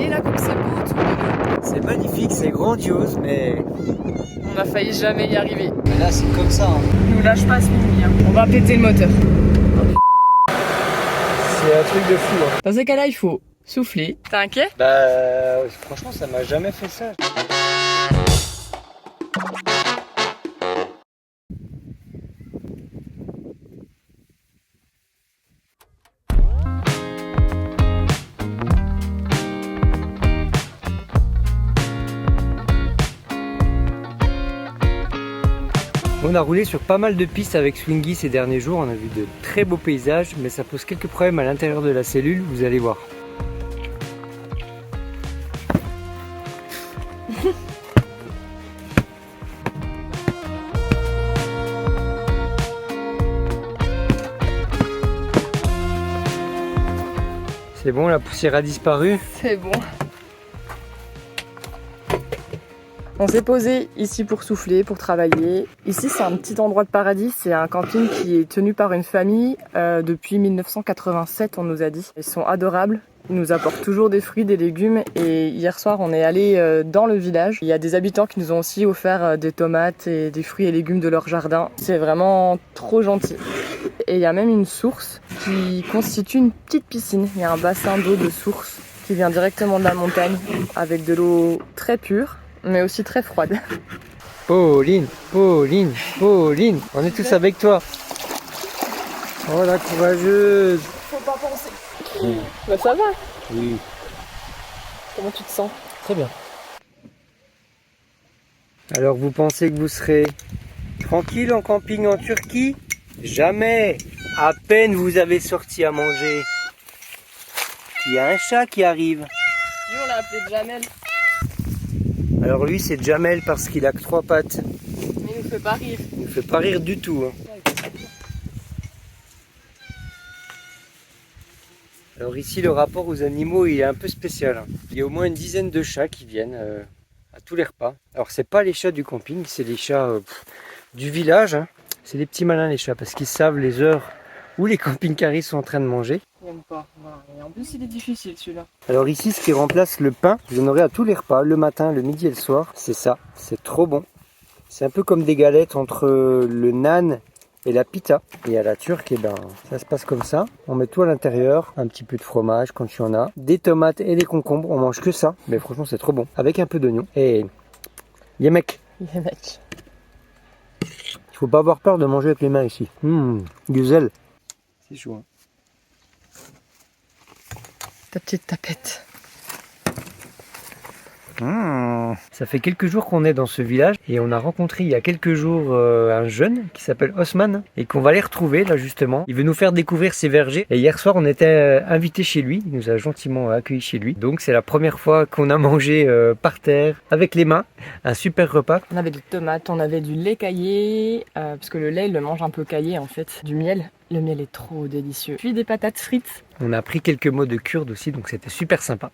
là comme c'est beau autour de nous. C'est magnifique, c'est grandiose, mais... On a failli jamais y arriver. Mais là, c'est comme ça. Hein. Nous lâche pas ce mini, hein. On va péter le moteur. C'est un truc de fou. Hein. Dans ces cas-là, il faut souffler. T'es inquiet? Bah, franchement, ça m'a jamais fait ça. On a roulé sur pas mal de pistes avec Swingy ces derniers jours, on a vu de très beaux paysages, mais ça pose quelques problèmes à l'intérieur de la cellule, vous allez voir. C'est bon, la poussière a disparu. C'est bon. On s'est posé ici pour souffler, pour travailler. Ici, c'est un petit endroit de paradis. C'est un camping qui est tenu par une famille depuis 1987, on nous a dit. Ils sont adorables. Ils nous apportent toujours des fruits, des légumes. Et hier soir, on est allé dans le village. Il y a des habitants qui nous ont aussi offert des tomates et des fruits et légumes de leur jardin. C'est vraiment trop gentil. Et il y a même une source qui constitue une petite piscine. Il y a un bassin d'eau de source qui vient directement de la montagne avec de l'eau très pure, mais aussi très froide. Pauline, Pauline, Pauline, on est tous avec toi. Oh la courageuse. Faut pas penser. Bah ça va. Oui. Comment tu te sens? Très bien. Alors vous pensez que vous serez tranquille en camping en Turquie? Jamais. À peine vous avez sorti à manger, il y a un chat qui arrive. Lui on l'a appelé Jamel. Alors lui c'est Jamel parce qu'il a que 3 pattes. Mais il nous fait pas rire. Il ne fait pas rire du tout. Hein. Alors ici le rapport aux animaux il est un peu spécial. Hein. Il y a au moins une dizaine de chats qui viennent à tous les repas. Alors c'est pas les chats du camping, c'est les chats du village. Hein. C'est des petits malins les chats parce qu'ils savent les heures où les camping-caristes sont en train de manger. Il aime pas. Et en plus il est difficile celui-là. Alors ici ce qui remplace le pain, vous en aurez à tous les repas, le matin, le midi et le soir. C'est ça, c'est trop bon. C'est un peu comme des galettes entre le naan et la pita. Et à la turque, eh ben, ça se passe comme ça. On met tout à l'intérieur, un petit peu de fromage quand il y en a, des tomates et des concombres. On mange que ça, mais franchement c'est trop bon. Avec un peu d'oignon. Et yemek. Yemek. Il faut pas avoir peur de manger avec les mains ici. Güzel. C'est chaud. Hein. Ta petite tapette. Ça fait quelques jours qu'on est dans ce village et on a rencontré il y a quelques jours un jeune qui s'appelle Osman et qu'on va aller retrouver là justement. Il veut nous faire découvrir ses vergers et hier soir on était invité chez lui, il nous a gentiment accueillis chez lui. Donc c'est la première fois qu'on a mangé par terre avec les mains, un super repas. On avait des tomates, on avait du lait caillé, parce que le lait il le mange un peu caillé en fait, du miel. Le miel est trop délicieux. Puis des patates frites. On a appris quelques mots de kurde aussi donc c'était super sympa.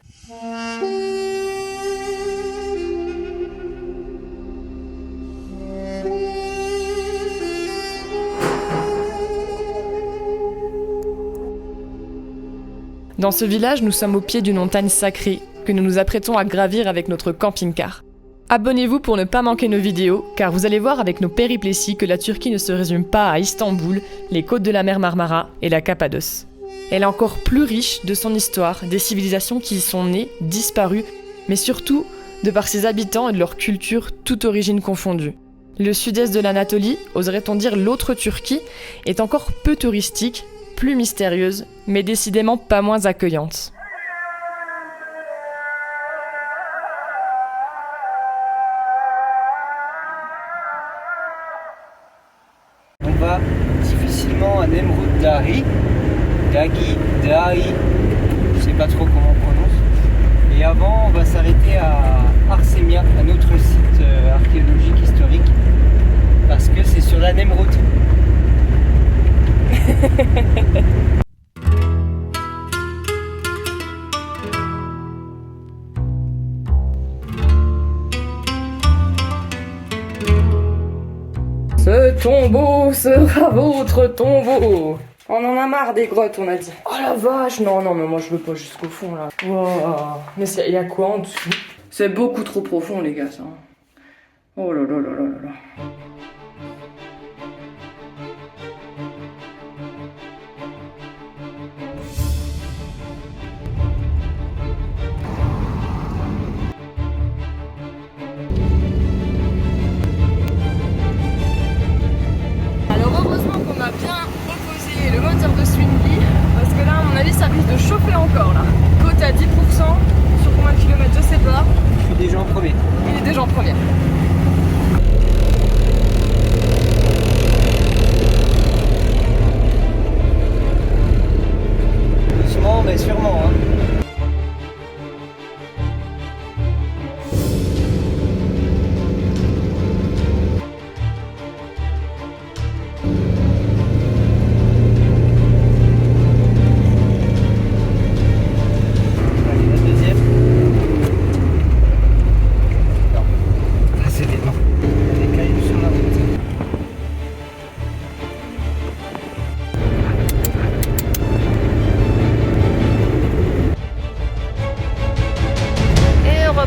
Dans ce village, nous sommes au pied d'une montagne sacrée que nous nous apprêtons à gravir avec notre camping-car. Abonnez-vous pour ne pas manquer nos vidéos, car vous allez voir avec nos péripléties que la Turquie ne se résume pas à Istanbul, les côtes de la mer Marmara et la Cappadoce. Elle est encore plus riche de son histoire, des civilisations qui y sont nées, disparues, mais surtout de par ses habitants et de leur culture, toute origine confondue. Le sud-est de l'Anatolie, oserait-on dire l'autre Turquie, est encore peu touristique, plus mystérieuse, mais décidément pas moins accueillante. On va difficilement à Nemrut Dahi, je sais pas trop comment on prononce. Et avant, on va s'arrêter à Arsemia, un autre site archéologique historique, parce que c'est sur la Nemrut. Ce tombeau sera votre tombeau. On en a marre des grottes, on a dit. Oh la vache, non, non, mais moi je veux pas jusqu'au fond là. Wow. Mais il y a quoi en dessous? C'est beaucoup trop profond, les gars, ça. Oh là là là là là là. Alors heureusement qu'on a bien reposé le moteur de Swingy, parce que là à mon avis ça risque de chauffer encore là. Côte à 10%, sur combien de kilomètres je sais pas. Je suis déjà en premier. Il est déjà en première. Doucement mais sûrement. Hein.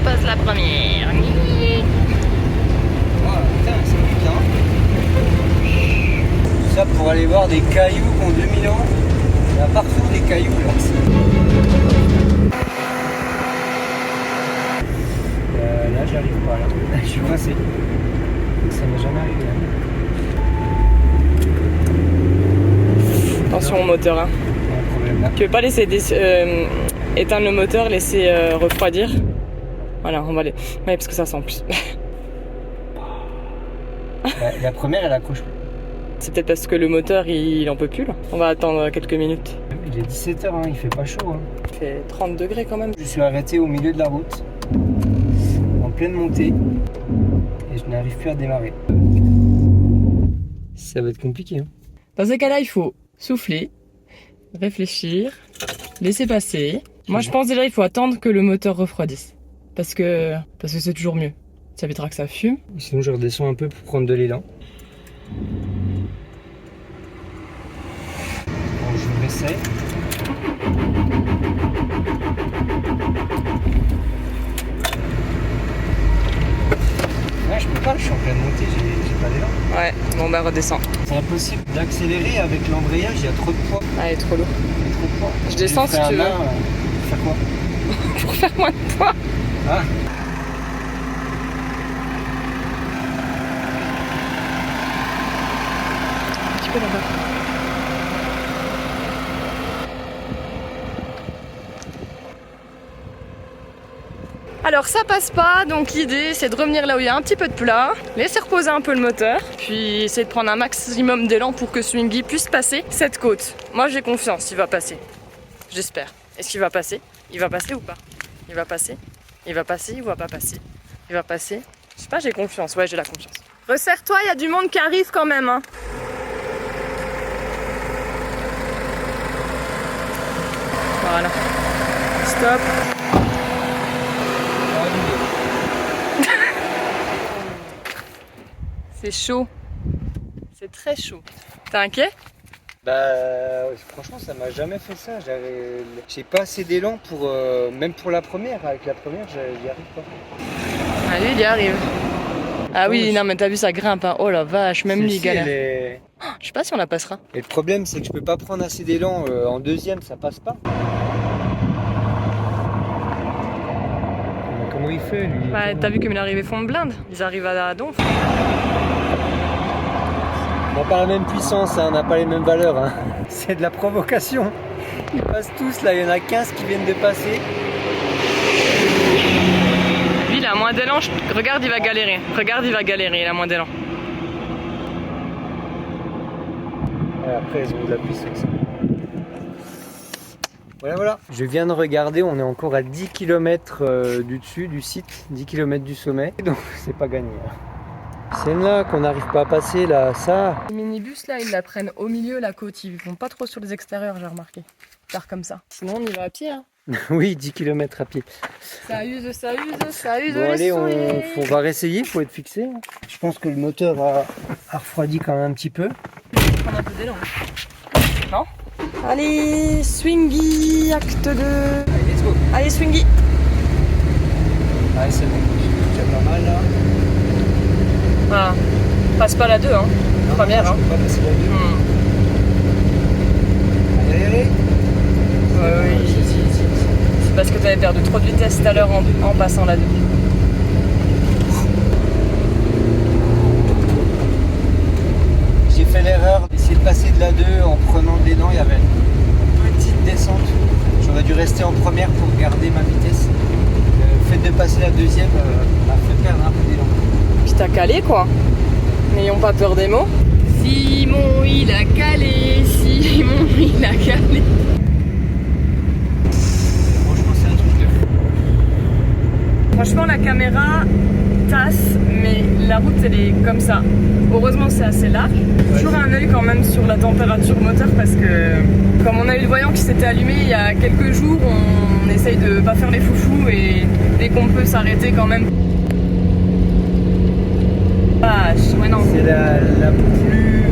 Passe la première. Oh putain, c'est putain. Tout ça pour aller voir des cailloux qui ont 2000 ans. Il y a partout des cailloux là. Là j'arrive pas là. Je suis coincé. Ça m'est jamais arrivé. Attention au moteur. Hein. Un problème là. Tu veux pas laisser éteindre le moteur, laisser refroidir? Voilà, on va aller. Ouais, parce que ça sent plus. La première elle accroche plus. C'est peut-être parce que le moteur il en peut plus là. On va attendre quelques minutes. Il est 17h, hein, il fait pas chaud. Hein. Il fait 30 degrés quand même. Je suis arrêté au milieu de la route, en pleine montée, et je n'arrive plus à démarrer. Ça va être compliqué. Hein. Dans ces cas-là, il faut souffler, réfléchir, laisser passer. Moi, je pense déjà il faut attendre que le moteur refroidisse. Parce que c'est toujours mieux. Ça évitera que ça fume. Sinon, je redescends un peu pour prendre de l'élan. Bon, je réessaye. Ouais, je peux pas, je suis en pleine montée, j'ai pas d'élan. Ouais, bon bah redescends. C'est impossible d'accélérer avec l'embrayage, il y a trop de poids. Ah, il est trop lourd. Il y a trop de poids. Je descends si tu veux. Pour faire quoi? Pour faire moins de poids. Ah. Un petit peu là-bas. Alors ça passe pas, donc l'idée c'est de revenir là où il y a un petit peu de plat, laisser reposer un peu le moteur, puis essayer de prendre un maximum d'élan pour que Swingy puisse passer cette côte. Moi j'ai confiance, il va passer. J'espère. Est-ce qu'il va passer? Il va passer ou pas? Il va passer? Il va passer ou va pas passer? Il va passer? Je sais pas, j'ai confiance, ouais j'ai la confiance. Resserre-toi, il y a du monde qui arrive quand même. Hein. Voilà. Stop. C'est chaud. C'est très chaud. T'es inquiet? Bah franchement ça m'a jamais fait ça. J'ai pas assez d'élan pour même pour la première. Avec la première j'y arrive pas. Ah lui il y arrive. Ah oui, non mais t'as vu ça grimpe hein. Oh la vache, même lui il galère. Je sais pas si on la passera. Et le problème c'est que je peux pas prendre assez d'élan en deuxième, ça passe pas. Mais comment il fait lui? Bah t'as vu comme il est arrivé fond de blinde. Ils arrivent à donf. On n'a pas la même puissance, hein, on n'a pas les mêmes valeurs. Hein. C'est de la provocation. Ils passent tous là, il y en a 15 qui viennent de passer. Lui il a moins d'élan, regarde il va galérer. Regarde il va galérer, il a moins d'élan. Et après ils ont de la puissance. Voilà. Je viens de regarder, on est encore à 10 km du dessus, du site, 10 km du sommet. Donc c'est pas gagné. Hein. C'est là qu'on n'arrive pas à passer là, ça. Les minibus là, ils la prennent au milieu la côte, ils vont pas trop sur les extérieurs, j'ai remarqué. Faire comme ça. Sinon on y va à pied. Hein. Oui, 10 km à pied. Ça use. Bon allez, on va réessayer, faut être fixé. Je pense que le moteur a refroidi quand même un petit peu. prendre un peu d'élan. Non? Allez, Swingy, acte 2. Allez, let's go. Allez, Swingy. Ouais, c'est bon. J'ai pas mal là. Ah, passe pas la 2, hein. Non, Première, je hein. peux pas passer la 2. Allez, allez. Oui, c'est parce que tu avais perdu trop de vitesse tout à l'heure en passant la 2. J'ai fait l'erreur d'essayer de passer de la 2 en prenant de l'élan. Il y avait une petite descente. J'aurais dû rester en première pour garder ma vitesse. Le fait de passer la deuxième m'a fait perdre un peu d'élan. Puis t'as calé, quoi. N'ayons pas peur des mots. Simon, il a calé. Simon, il a calé. Franchement, c'est un truc de fou. Franchement, la caméra tasse, mais la route, elle est comme ça. Heureusement, c'est assez large. Toujours un œil quand même sur la température moteur parce que, comme on a eu le voyant qui s'était allumé il y a quelques jours, on essaye de pas faire les foufous et dès qu'on peut s'arrêter quand même. Ah, ouais, non. C'est la plus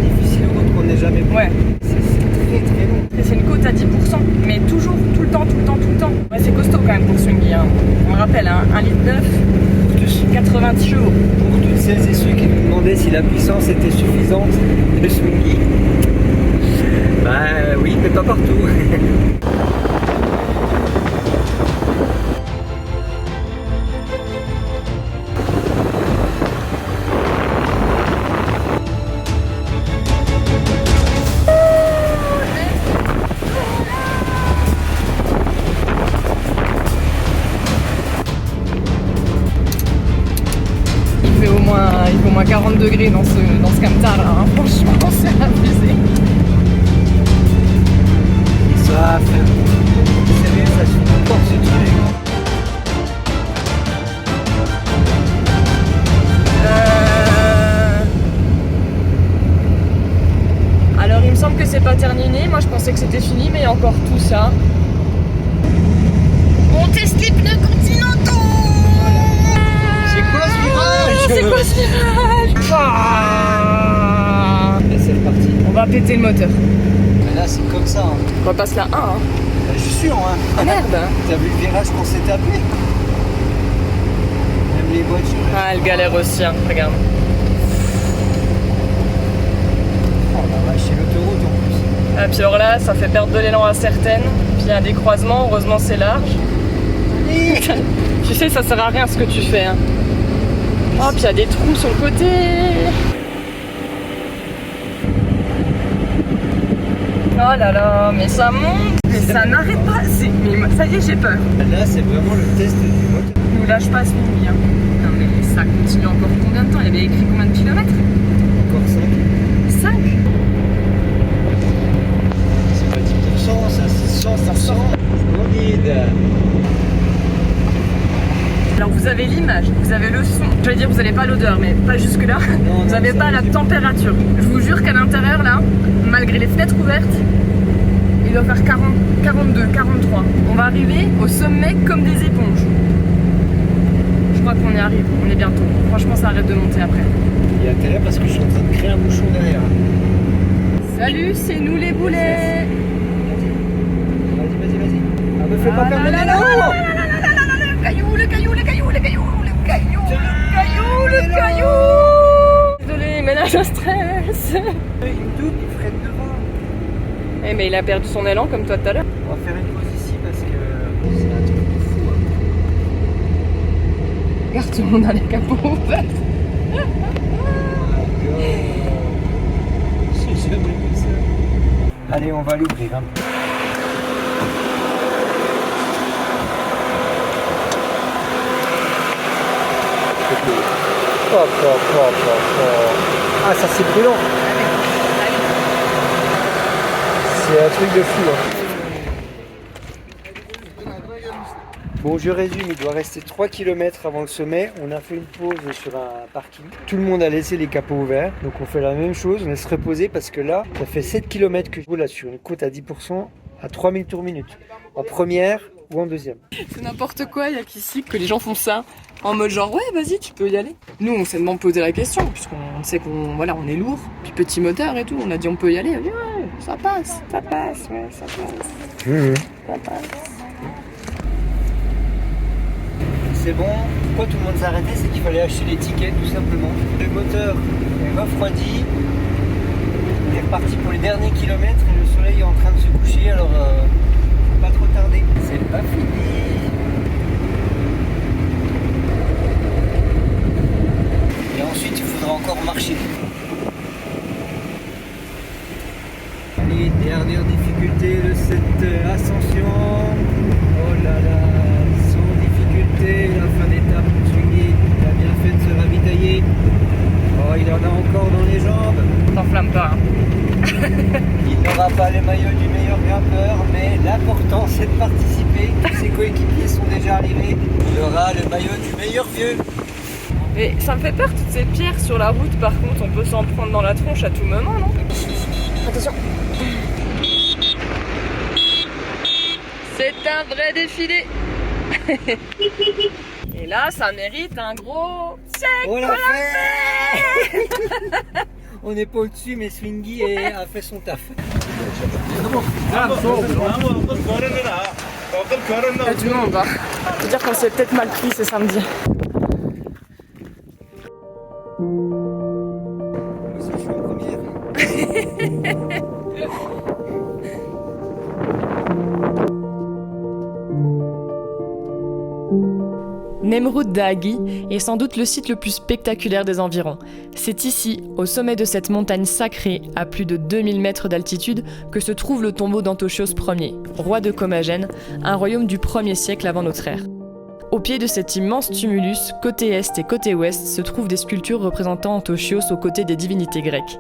difficile route qu'on ait jamais pris. Ouais. C'est très très long. Et c'est une côte à 10%, mais toujours, tout le temps. Ouais, c'est costaud quand même pour Swingy. Hein. On rappelle, hein, 1,9 litre, plus 90 chevaux. Pour toutes celles et ceux qui nous demandaient si la puissance était suffisante de Swingy. Bah oui, mais pas partout. Il fait au moins 40 degrés dans ce camtar là, hein. Franchement c'est abusé. Ça va faire. Sérieux, ça supporte ce truc. Alors il me semble que c'est pas terminé, moi je pensais que c'était fini mais il y a encore tout ça. On teste les pneus continentaux. C'est quoi ce virage? C'est quoi ce virage? Ah. Et c'est parti. On va péter le moteur. Mais là c'est comme ça. Hein. On repasse la 1 hein. Bah, je suis sûr hein. Ah merde. T'as vu le virage qu'on s'est tapé? Même les voitures. Ah elle galère aussi hein, regarde. Oh la vache, c'est l'autoroute en plus. Ah, puis alors là ça fait perdre de l'élan à certaines. Puis il y a un décroisement, heureusement c'est large. Tu sais ça sert à rien ce que tu fais hein. Oh puis il y a des trous sur le côté. Oh là là, mais ça monte, mais ça n'arrête pas. Mais ça y est, j'ai peur. Là c'est vraiment le test du moteur. Nous lâche pas ce mini. Hein. Non mais ça continue encore combien de temps? Il y avait écrit combien de kilomètres? Encore 5. 5. C'est pas 10%, ça c'est 100%. Splendide. Alors vous avez l'image, vous avez le son. J'allais dire vous n'avez pas l'odeur, mais pas jusque là. Non, Vous n'avez ça pas la température. Je vous jure qu'à l'intérieur là, malgré les fenêtres ouvertes, il doit faire 40, 42, 43. On va arriver au sommet comme des éponges. Je crois qu'on y arrive, on est bientôt. Franchement ça arrête de monter après. Il y a intérêt parce que je suis en train de créer un bouchon derrière. Salut, c'est nous les boulets. Vas-y. Ah, me fais pas perdre l'élan. Le caillou. Désolé, mais là je stresse. Il me double, il freine devant. Eh mais il a perdu son élan comme toi tout à l'heure. On va faire une pause ici parce que c'est un truc de fou. Hein. Regarde, tout le monde a les capots ouverts. C'est jamais vu ça. Allez, on va l'ouvrir un peu. Ah, ça c'est brûlant. C'est un truc de fou. Hein. Bon, je résume, il doit rester 3 km avant le sommet. On a fait une pause sur un parking. Tout le monde a laissé les capots ouverts. Donc on fait la même chose, on laisse reposer parce que là, ça fait 7 km que je roule là sur une côte à 10% à 3000 tours minute. En première ou en deuxième. C'est n'importe quoi, il y a qu'ici que les gens font ça. En mode genre, ouais, vas-y, tu peux y aller. Nous, on s'est demandé poser la question, puisqu'on sait qu'on voilà, on est lourd, puis petit moteur et tout. On a dit, on peut y aller. On a dit, ouais, ça passe, ouais, ça passe. Ça passe. C'est bon. Pourquoi tout le monde s'est arrêté? C'est qu'il fallait acheter les tickets, tout simplement. Le moteur est refroidi. On est reparti pour les derniers kilomètres et le soleil est en train de se coucher, alors faut pas trop tarder. C'est pas fini. Et ensuite, il faudra encore marcher. Allez, dernière difficulté de cette ascension. Oh là là, sans difficulté, la fin d'étape pour Swingy. Il a bien fait de se ravitailler. Oh, il en a encore dans les jambes. T'enflamme pas, hein. Il n'aura pas le maillot du meilleur grimpeur, mais l'important c'est de participer. Tous ses coéquipiers sont déjà arrivés. Il aura le maillot du meilleur vieux. Mais ça me fait peur toutes ces pierres sur la route, par contre, on peut s'en prendre dans la tronche à tout moment, non? Attention. C'est un vrai défilé. Et là, ça mérite un gros check. On l'a fait. On n'est pas au-dessus, mais Swingy a fait son taf. Il y a du monde, hein. Je veux dire qu'on s'est peut-être mal pris ce samedi. Moi aussi, je suis en première. Nemrut Dağı'yı est sans doute le site le plus spectaculaire des environs. C'est ici, au sommet de cette montagne sacrée, à plus de 2000 mètres d'altitude, que se trouve le tombeau d'Antiochos Ier, roi de Commagène, un royaume du 1er siècle avant notre ère. Au pied de cet immense tumulus, côté est et côté ouest, se trouvent des sculptures représentant Antiochos aux côtés des divinités grecques.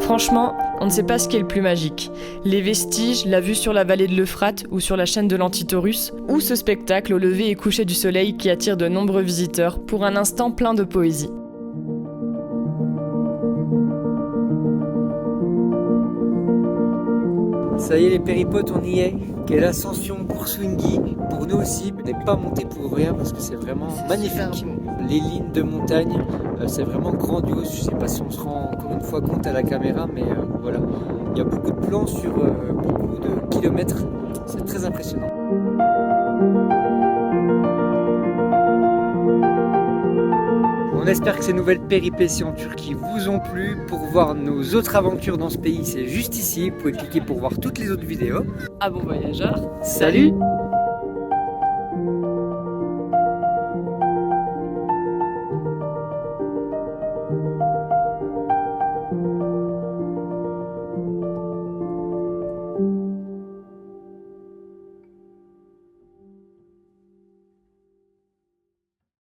Franchement, on ne sait pas ce qui est le plus magique. Les vestiges, la vue sur la vallée de l'Euphrate ou sur la chaîne de l'Antitaurus, ou ce spectacle au lever et coucher du soleil qui attire de nombreux visiteurs pour un instant plein de poésie. Ça y est les péripotes, on y est. Quelle ascension pour Swingy, pour nous aussi. On n'est pas monté pour rien parce que c'est vraiment magnifique. Les lignes de montagne, c'est vraiment grandiose. Je sais pas si on se rend encore une fois compte à la caméra, mais voilà. Il y a beaucoup de plans sur beaucoup de kilomètres. C'est très impressionnant. On espère que ces nouvelles péripéties en Turquie vous ont plu. Pour voir nos autres aventures dans ce pays, c'est juste ici. Vous pouvez cliquer pour voir toutes les autres vidéos. Ah bon voyageurs, Salut!